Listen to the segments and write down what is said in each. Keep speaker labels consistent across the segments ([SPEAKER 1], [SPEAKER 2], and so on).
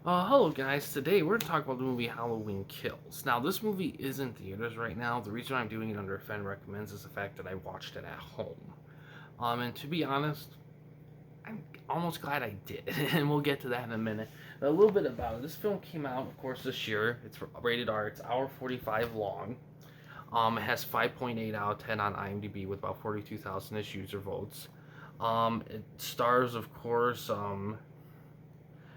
[SPEAKER 1] Hello guys, today we're going to talk about the movie Halloween Kills. Now, this movie is in theaters right now. The reason I'm doing it under Fenn Recommends is the fact that I watched it at home. And to be honest, I'm almost glad I did, and we'll get to that in a minute. A little bit about it. This film came out, of course, this year. It's rated R. It's hour 45 long. It has 5.8 out of 10 on IMDb with about 42,000-ish user votes. It stars, of course,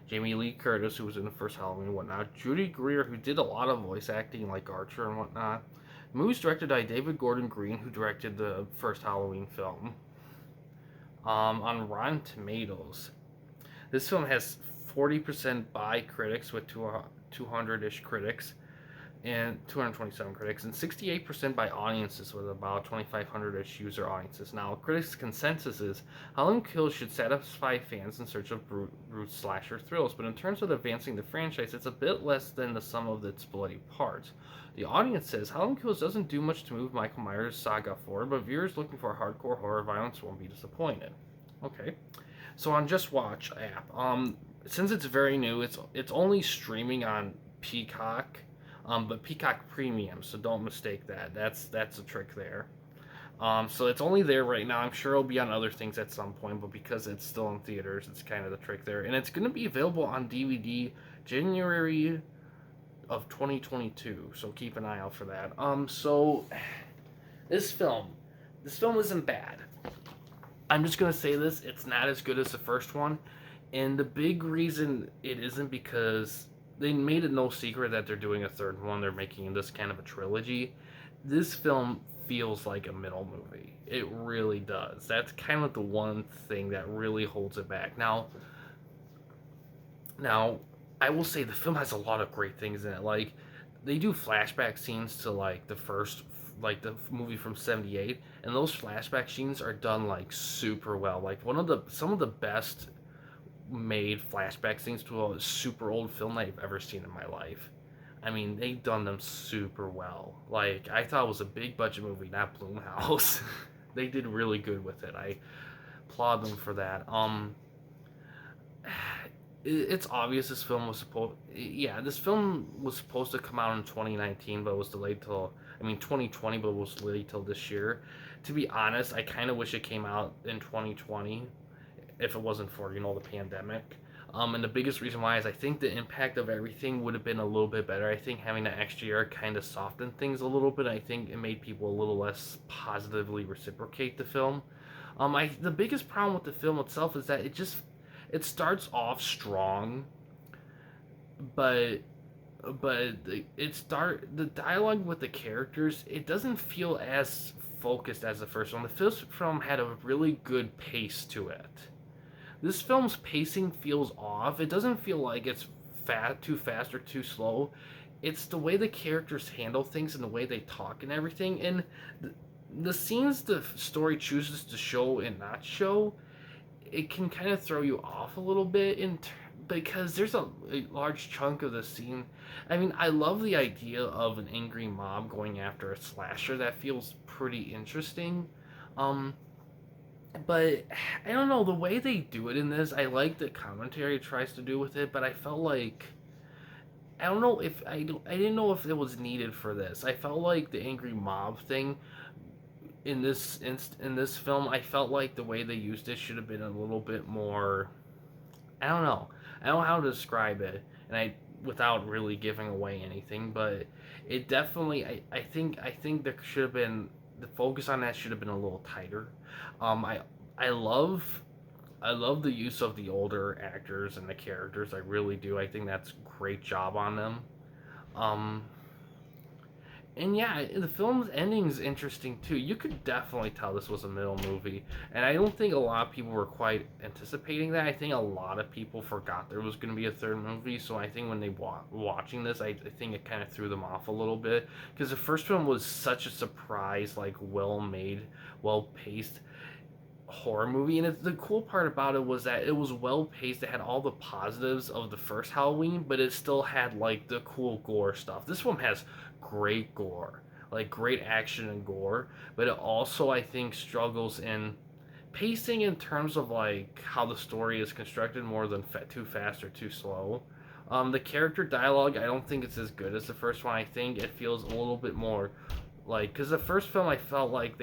[SPEAKER 1] Jamie Lee Curtis, who was in the first Halloween and whatnot, Judy Greer, who did a lot of voice acting like Archer and whatnot. The movie's directed by David Gordon Green, who directed the first Halloween film. On Rotten Tomatoes, this film has 40% by critics with 200-ish critics and 227 critics, and 68% by audiences with about 2,500-ish user audiences. Now, critics' consensus is Halloween Kills should satisfy fans in search of brute slasher thrills, but in terms of advancing the franchise, it's a bit less than the sum of its bloody parts. The audience says Halloween Kills doesn't do much to move Michael Myers' saga forward, but viewers looking for hardcore horror violence won't be disappointed. Okay, so on Just Watch app, since it's very new, it's only streaming on Peacock, but Peacock Premium, so don't mistake that. That's a trick there. So it's only there right now. I'm sure it'll be on other things at some point, but because it's still in theaters, it's kind of the trick there. And it's going to be available on DVD January of 2022. So keep an eye out for that. So this film, this film isn't bad. I'm just gonna say this: it's not as good as the first one, and the big reason it isn't because they made it no secret that they're doing a third one. They're making this kind of a trilogy. This film feels like a middle movie. It really does. That's kind of the one thing that really holds it back. Now, I will say the film has a lot of great things in it. Like they do flashback scenes to like the first, like the movie from '78, and those flashback scenes are done like super well. Like some of the best made flashback scenes to a super old film I've ever seen in my life. I mean, they've done them super well. Like I thought it was a big budget movie, not Blumhouse. They did really good with it. I applaud them for that. It's obvious this film was supposed. Yeah, this film was supposed to come out in 2019, but was delayed till 2020, but was delayed till this year. To be honest, I kind of wish it came out in 2020 if it wasn't for the pandemic. And the biggest reason why is I think the impact of everything would have been a little bit better. I think having the extra year kind of softened things a little bit. I think it made people a little less positively reciprocate the film. The biggest problem with the film itself is that it starts off strong, but the dialogue with the characters, it doesn't feel as focused as the first one. The first film had a really good pace to it. This film's pacing feels off. It doesn't feel like it's too fast or too slow. It's the way the characters handle things and the way they talk and everything. And the scenes the story chooses to show and not show, it can kind of throw you off a little bit because there's a large chunk of the scene. I mean, I love the idea of an angry mob going after a slasher. That feels pretty interesting. Um, but I don't know the way they do it in this. I like the commentary it tries to do with it, but I felt like I don't know if I didn't know if it was needed for this. I felt like the angry mob thing in this film, I felt like the way they used it should have been a little bit more. I don't know. I don't know how to describe it, and I without really giving away anything, but it definitely. I think there should have been the focus on that should have been a little tighter. Um, I I love the use of the older actors and the characters. I really do. I think that's a great job on them. Um, and yeah, the film's ending is interesting too. You could definitely tell this was a middle movie, and I don't think a lot of people were quite anticipating that. I think a lot of people forgot there was going to be a third movie, so I think when they watching this, I think it kind of threw them off a little bit because the first one was such a surprise, like well made, well paced horror movie, and the cool part about it was that it was well paced. It had all the positives of the first Halloween, but it still had like the cool gore stuff. This one has great gore, like great action and gore, but it also I think struggles in pacing in terms of like how the story is constructed more than too fast or too slow. The character dialogue, I don't think it's as good as the first one. I think it feels a little bit more like, because the first film I felt like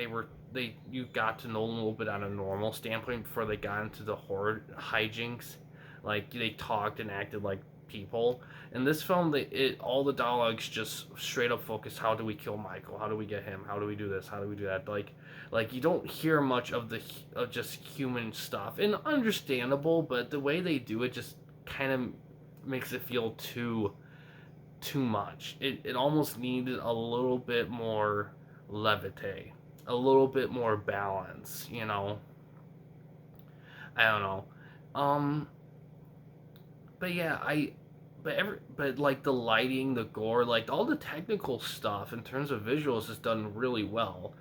[SPEAKER 1] you got to know them a little bit on a normal standpoint before they got into the horror hijinks. Like they talked and acted like people. In this film, all the dialogues just straight up focus: how do we kill Michael? How do we get him? How do we do this? How do we do that? Like you don't hear much of just human stuff, and understandable, but the way they do it just kind of makes it feel too much. It almost needed a little bit more levity, a little bit more balance. I don't know. Um, but yeah, but like the lighting, the gore, like all the technical stuff in terms of visuals is done really well.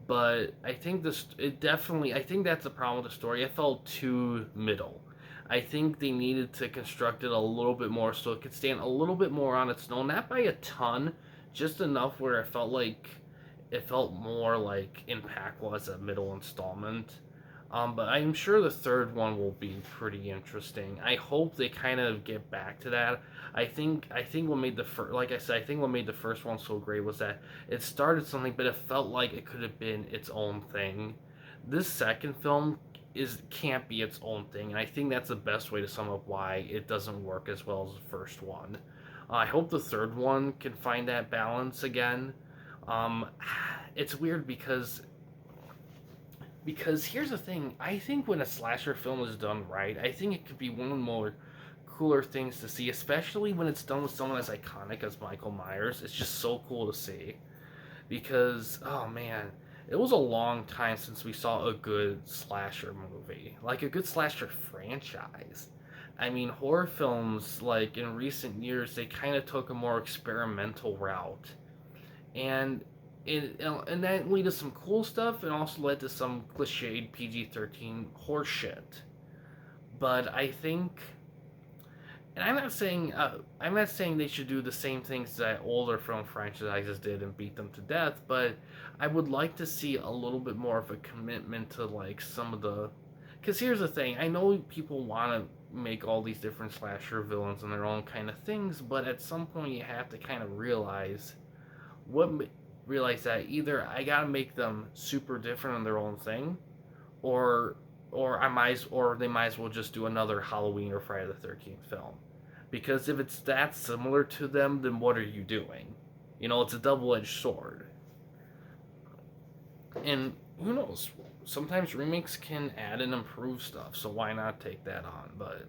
[SPEAKER 1] But I think I think that's the problem with the story. It felt too middle. I think they needed to construct it a little bit more so it could stand a little bit more on its own, not by a ton, just enough where it felt more like impactful as a middle installment. But I'm sure the third one will be pretty interesting. I hope they kind of get back to that. I think what made the first, like I said, I think what made the first one so great was that it started something, but it felt like it could have been its own thing. This second film can't be its own thing, and I think that's the best way to sum up why it doesn't work as well as the first one. I hope the third one can find that balance again. Um, it's weird because here's the thing. I think when a slasher film is done right, I think it could be one of the more cooler things to see, especially when it's done with someone as iconic as Michael Myers. It's just so cool to see because oh man, it was a long time since we saw a good slasher movie, like a good slasher franchise. I mean, horror films like in recent years they kind of took a more experimental route, and and that led to some cool stuff and also led to some cliched PG-13 horseshit. But I think, and I'm not saying they should do the same things that older film franchises did and beat them to death, but I would like to see a little bit more of a commitment to like some of the. Because here's the thing, I know people want to make all these different slasher villains and their own kind of things, but at some point you have to kind of what realize that either I gotta make them super different in their own thing, or or they might as well just do another Halloween or Friday the 13th film. Because if it's that similar to them, then what are you doing? It's a double-edged sword. And who knows? Sometimes remakes can add and improve stuff, so why not take that on? But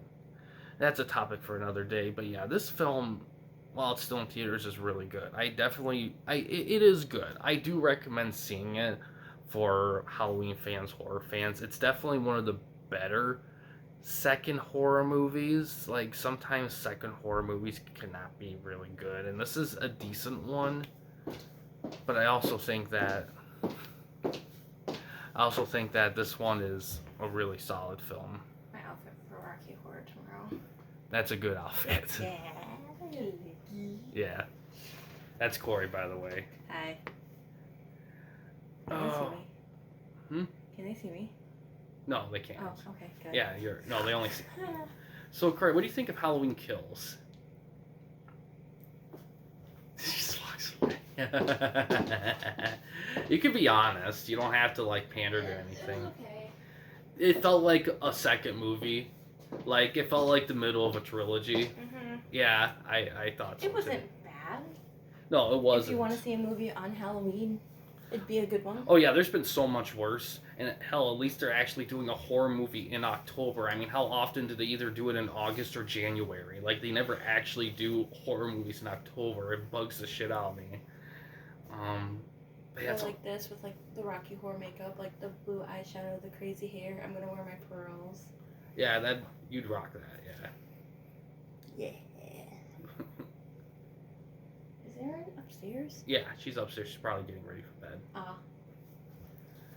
[SPEAKER 1] that's a topic for another day. But yeah, this film, while it's still in theaters, is really good. It is good. I do recommend seeing it for Halloween fans, horror fans. It's definitely one of the better second horror movies. Like sometimes second horror movies cannot be really good, and this is a decent one. But I also think that this one is a really solid film.
[SPEAKER 2] My outfit for Rocky Horror tomorrow.
[SPEAKER 1] That's a good outfit.
[SPEAKER 2] Yeah.
[SPEAKER 1] Yeah. That's Corey, by the way.
[SPEAKER 2] Hi. Can they see me? Can they see me?
[SPEAKER 1] No, they can't.
[SPEAKER 2] Oh, okay, good.
[SPEAKER 1] Yeah, they only see. So, Corey, what do you think of Halloween Kills? She just walks away. You can be honest. You don't have to like pander to anything.
[SPEAKER 2] Okay.
[SPEAKER 1] It felt like a second movie. Like it felt like the middle of a trilogy.
[SPEAKER 2] Mhm.
[SPEAKER 1] Yeah, I thought so.
[SPEAKER 2] It wasn't bad.
[SPEAKER 1] No, it wasn't.
[SPEAKER 2] If you want to see a movie on Halloween, it'd be a good one.
[SPEAKER 1] Oh yeah, there's been so much worse. And hell, at least they're actually doing a horror movie in October. I mean, how often do they either do it in August or January? Like, they never actually do horror movies in October. It bugs the shit out of me.
[SPEAKER 2] I like this with like the Rocky Horror makeup, like the blue eyeshadow, the crazy hair. I'm gonna wear my pearls.
[SPEAKER 1] Yeah, you'd rock that. Yeah.
[SPEAKER 2] Yeah. Is there an upstairs?
[SPEAKER 1] Yeah, she's upstairs. She's probably getting ready for bed.
[SPEAKER 2] Ah.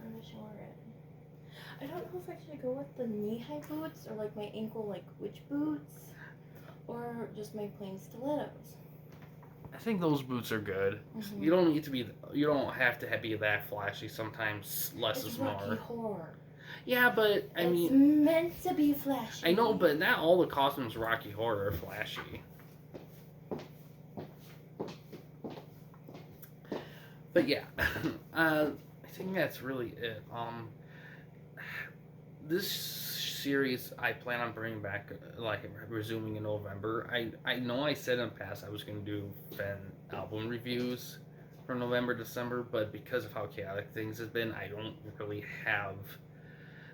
[SPEAKER 2] I'm gonna show her it. I don't know if I should go with the knee-high boots or like my ankle like witch boots, or just my plain stilettos.
[SPEAKER 1] I think those boots are good.
[SPEAKER 2] Mm-hmm.
[SPEAKER 1] You don't have to be that flashy. Sometimes less is more.
[SPEAKER 2] Rocky Horror.
[SPEAKER 1] Yeah, but
[SPEAKER 2] It's meant to be flashy.
[SPEAKER 1] I know, but not all the costumes Rocky Horror are flashy. But yeah, I think that's really it. This series I plan on bringing back, like resuming in November. I know I said in the past I was going to do Fenn album reviews for November, December, but because of how chaotic things have been, I don't really have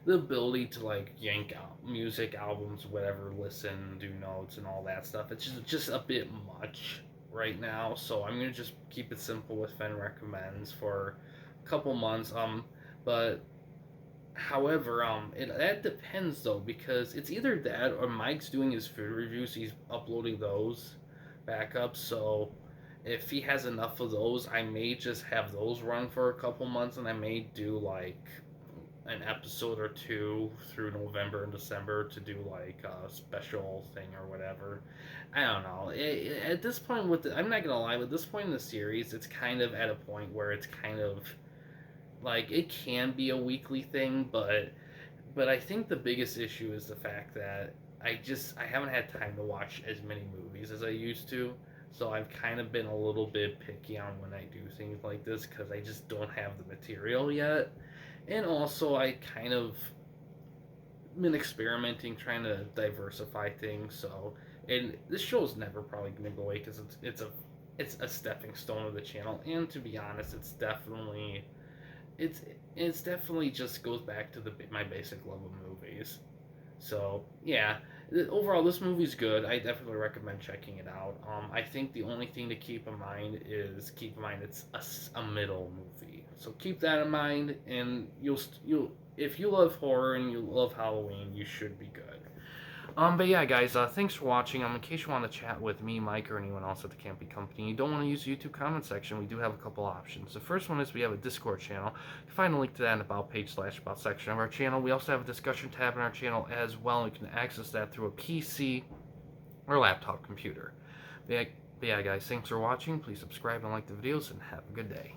[SPEAKER 1] the ability to like yank out music albums, whatever, listen, do notes, and all that stuff. It's just a bit much right now, so I'm gonna just keep it simple with Fenn recommends for a couple months. But however, that depends though, because it's either that or Mike's doing his food reviews. He's uploading those back up. So if he has enough of those, I may just have those run for a couple months, and I may do like an episode or two through November and December to do like a special thing or whatever. I don't know. At this point, I'm not gonna lie. At this point in the series, it's kind of at a point where it's kind of like it can be a weekly thing, but I think the biggest issue is the fact that I haven't had time to watch as many movies as I used to. So I've kind of been a little bit picky on when I do things like this because I just don't have the material yet. And also I kind of been experimenting trying to diversify things. So and this show is never probably going to go away because it's a stepping stone of the channel. And to be honest, it's it's definitely just goes back to my basic love of movies. So yeah, overall this movie's good. I definitely recommend checking it out. I think the only thing to keep in mind is it's a middle movie. So keep that in mind, and you'll if you love horror and you love Halloween, you should be good. But yeah, guys, thanks for watching. In case you want to chat with me, Mike, or anyone else at the Campy Company, you don't want to use the YouTube comment section, we do have a couple options. The first one is we have a Discord channel. You can find a link to that in the About page / About section of our channel. We also have a discussion tab in our channel as well. You can access that through a PC or laptop computer. But yeah, guys, thanks for watching. Please subscribe and like the videos, and have a good day.